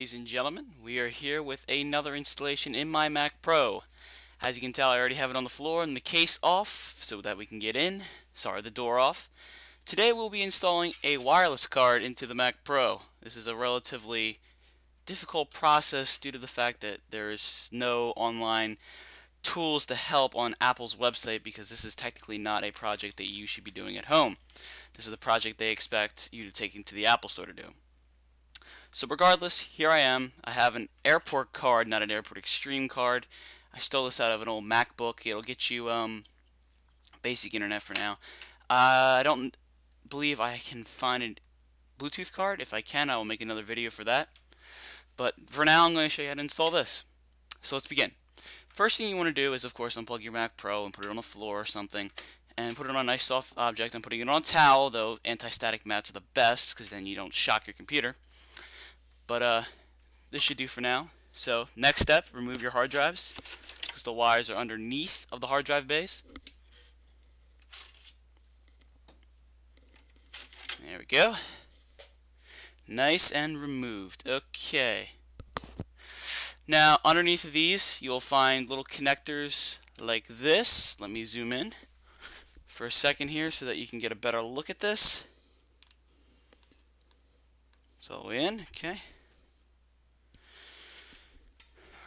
Ladies and gentlemen, we are here with another installation in my Mac Pro. As you can tell, I already have it on the floor and the case off so that we can get in. Sorry, the door off. Today we'll be installing a wireless card into the Mac Pro. This is a relatively difficult process due to the fact that there is no online tools to help on Apple's website, because this is technically not a project that you should be doing at home. This is a project they expect you to take into the Apple Store to do. So regardless, here I am. I have an airport card, not an airport extreme card. I stole this out of an old MacBook. It'll get you basic internet for now. I don't believe I can find a Bluetooth card. If I can, I will make another video for that. But for now, I'm going to show you how to install this. So let's begin. First thing you want to do is, of course, unplug your Mac Pro and put it on the floor or something, and put it on a nice soft object. I'm putting it on a towel, though anti-static mats are the best because then you don't shock your computer. But this should do for now. So next step, remove your hard drives, because the wires are underneath of the hard drive base. There we go. Nice and removed. Okay. Now underneath of these you'll find little connectors like this. Let me zoom in for a second here so that you can get a better look at this. It's all the way in. Okay.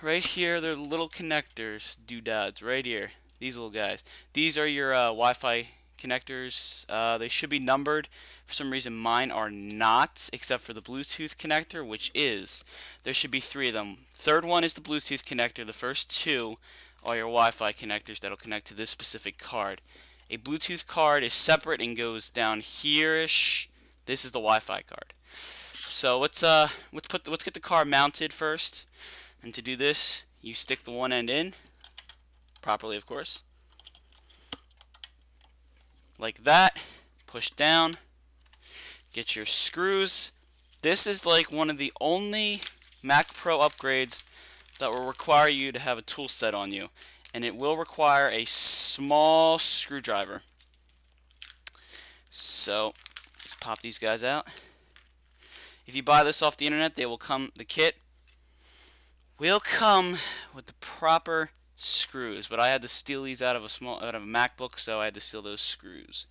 Right here, they're little connectors, doodads, right here. These little guys. These are your Wi-Fi connectors. They should be numbered. For some reason, mine are not, except for the Bluetooth connector, which is. There should be 3 of them. Third one is the Bluetooth connector. The first 2 are your Wi-Fi connectors that'll connect to this specific card. A Bluetooth card is separate and goes down here-ish. This is the Wi-Fi card. So let's get the card mounted first. And to do this, you stick the one end in, properly of course, like that, push down, get your screws. This is like one of the only Mac Pro upgrades that will require you to have a tool set on you, and it will require a small screwdriver. So, let's pop these guys out. If you buy this off the internet, the kit will come with the proper screws, but I had to steal these out of a MacBook, so I had to steal those screws.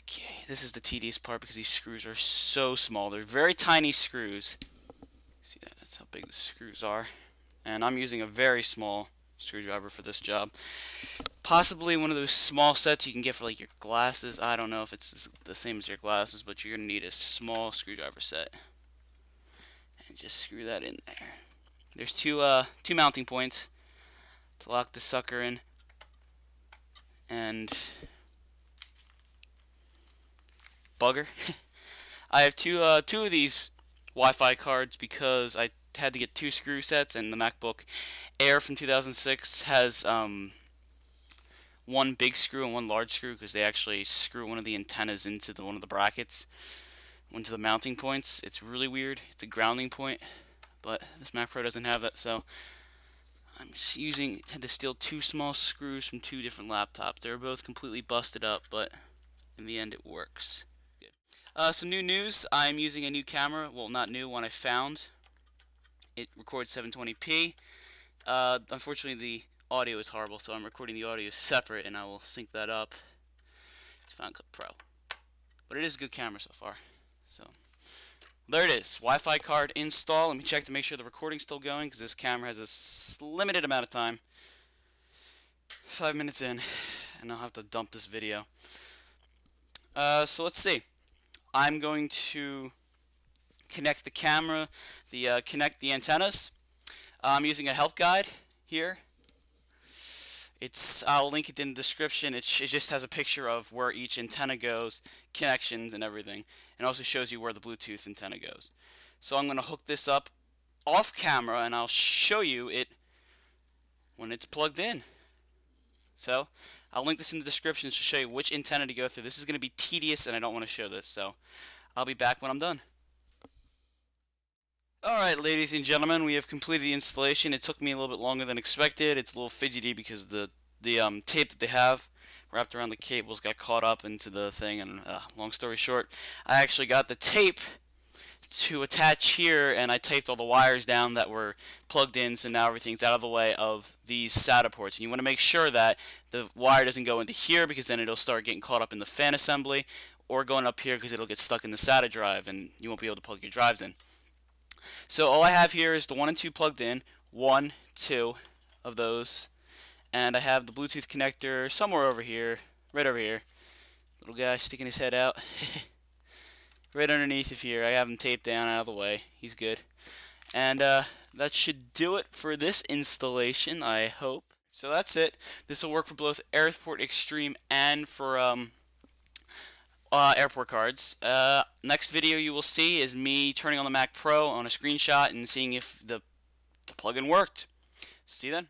Okay, this is the tedious part because these screws are so small. They're very tiny screws. See that? That's how big the screws are. And I'm using a very small screwdriver for this job. Possibly one of those small sets you can get for like your glasses. I don't know if it's the same as your glasses, but you're going to need a small screwdriver set. And just screw that in there. There's two mounting points to lock the sucker in, and bugger. I have two of these Wi-Fi cards because I had to get 2 screw sets, and the MacBook Air from 2006 has one big screw and one large screw, because they actually screw one of the antennas into one of the brackets, into the mounting points. It's really weird. It's a grounding point. But this Mac Pro doesn't have that, so I'm just had to steal 2 small screws from 2 different laptops. They're both completely busted up, but in the end it works. Good. Some new news. I'm using a new camera. Well, not new, one I found. It records 720p. Unfortunately, the audio is horrible, so I'm recording the audio separate, and I will sync that up. It's Final Cut Pro. But it is a good camera so far. So there it is, Wi-Fi card install. Let me check to make sure the recording's still going, because this camera has a limited amount of time. 5 minutes in, and I'll have to dump this video. So let's see. I'm going to connect the camera, connect the antennas. I'm using a help guide here. I'll link it in the description. It just has a picture of where each antenna goes, connections and everything, and also shows you where the Bluetooth antenna goes. So I'm going to hook this up off camera, and I'll show you it when it's plugged in. So I'll link this in the description to show you which antenna to go through. This is going to be tedious, and I don't want to show this, so I'll be back when I'm done. Alright, ladies and gentlemen, we have completed the installation. It took me a little bit longer than expected. It's a little fidgety because the tape that they have wrapped around the cables got caught up into the thing, and long story short, I actually got the tape to attach here, and I taped all the wires down that were plugged in, so now everything's out of the way of these SATA ports. And you want to make sure that the wire doesn't go into here, because then it'll start getting caught up in the fan assembly, or going up here because it'll get stuck in the SATA drive and you won't be able to plug your drives in. So all I have here is the 1 and 2 plugged in, 1, 2 of those, and I have the Bluetooth connector somewhere over here, right over here. Little guy sticking his head out. Right underneath of here. I have him taped down out of the way. He's good. And that should do it for this installation, I hope. So that's it. This will work for both Airport Extreme and for airport cards. Next video you will see is me turning on the Mac Pro on a screenshot and seeing if the plugin worked. See you then.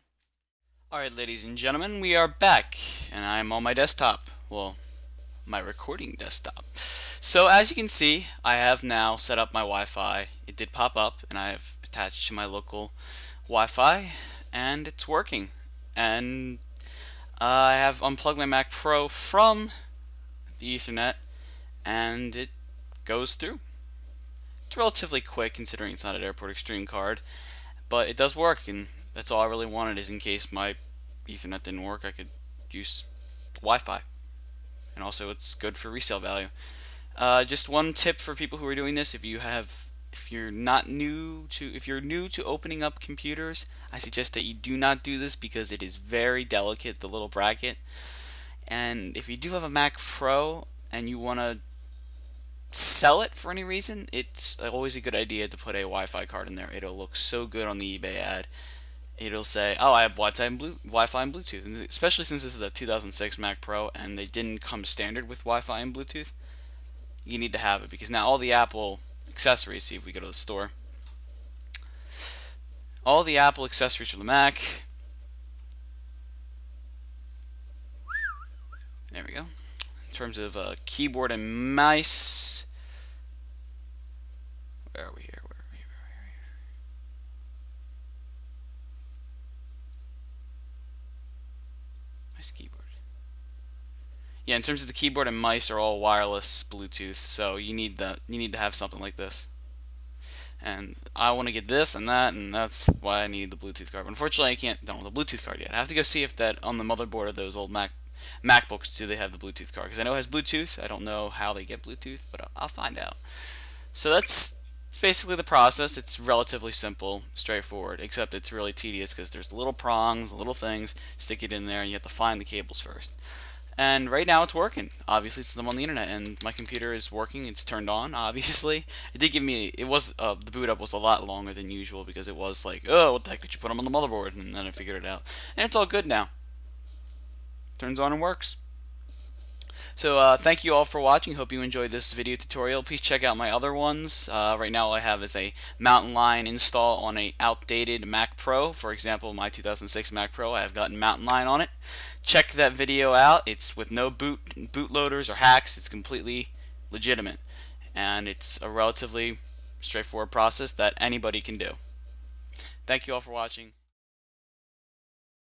Alright, ladies and gentlemen, we are back, and I'm on my desktop. Well, my recording desktop. So as you can see, I have now set up my Wi-Fi. It did pop up, and I have attached to my local Wi-Fi, and it's working. And I have unplugged my Mac Pro from the Ethernet, and it goes through. It's relatively quick considering it's not an Airport Extreme card, but it does work, and that's all I really wanted, is in case my Ethernet didn't work, I could use Wi-Fi. And also it's good for resale value. Just one tip for people who are doing this: if you're new to opening up computers, I suggest that you do not do this because it is very delicate, the little bracket. And if you do have a Mac Pro and you want to sell it for any reason, it's always a good idea to put a Wi-Fi card in there. It'll look so good on the eBay ad. It'll say, oh, I have Wi-Fi and Bluetooth, and especially since this is a 2006 Mac Pro and they didn't come standard with Wi-Fi and Bluetooth, you need to have it, because now all the Apple accessories, see if we go to the store, all the Apple accessories for the Mac, there we go, in terms of keyboard and mice, where are we here? Keyboard. Yeah, in terms of the keyboard and mice are all wireless Bluetooth, so you need to have something like this. And I want to get this and that, and that's why I need the Bluetooth card. But unfortunately, I can't download the Bluetooth card yet. I have to go see if that on the motherboard of those old MacBooks do they have the Bluetooth card, because I know it has Bluetooth. I don't know how they get Bluetooth, but I'll find out. So that's basically the process. It's relatively simple, straightforward, except it's really tedious because there's little prongs, little things, stick it in there, and you have to find the cables first. And right now it's working, obviously, since I'm on the internet, and my computer is working. It's turned on, obviously. It did give me, the boot up was a lot longer than usual, because it was like, oh, what the heck did you put them on the motherboard? And then I figured it out. And it's all good now. Turns on and works. So thank you all for watching. Hope you enjoyed this video tutorial. Please check out my other ones. Right now all I have is a mountain lion install on a outdated Mac Pro. For example, my 2006 Mac Pro, I have gotten mountain lion on it. Check that video out. It's with no bootloaders or hacks. It's completely legitimate, and it's a relatively straightforward process that anybody can do. Thank you all for watching.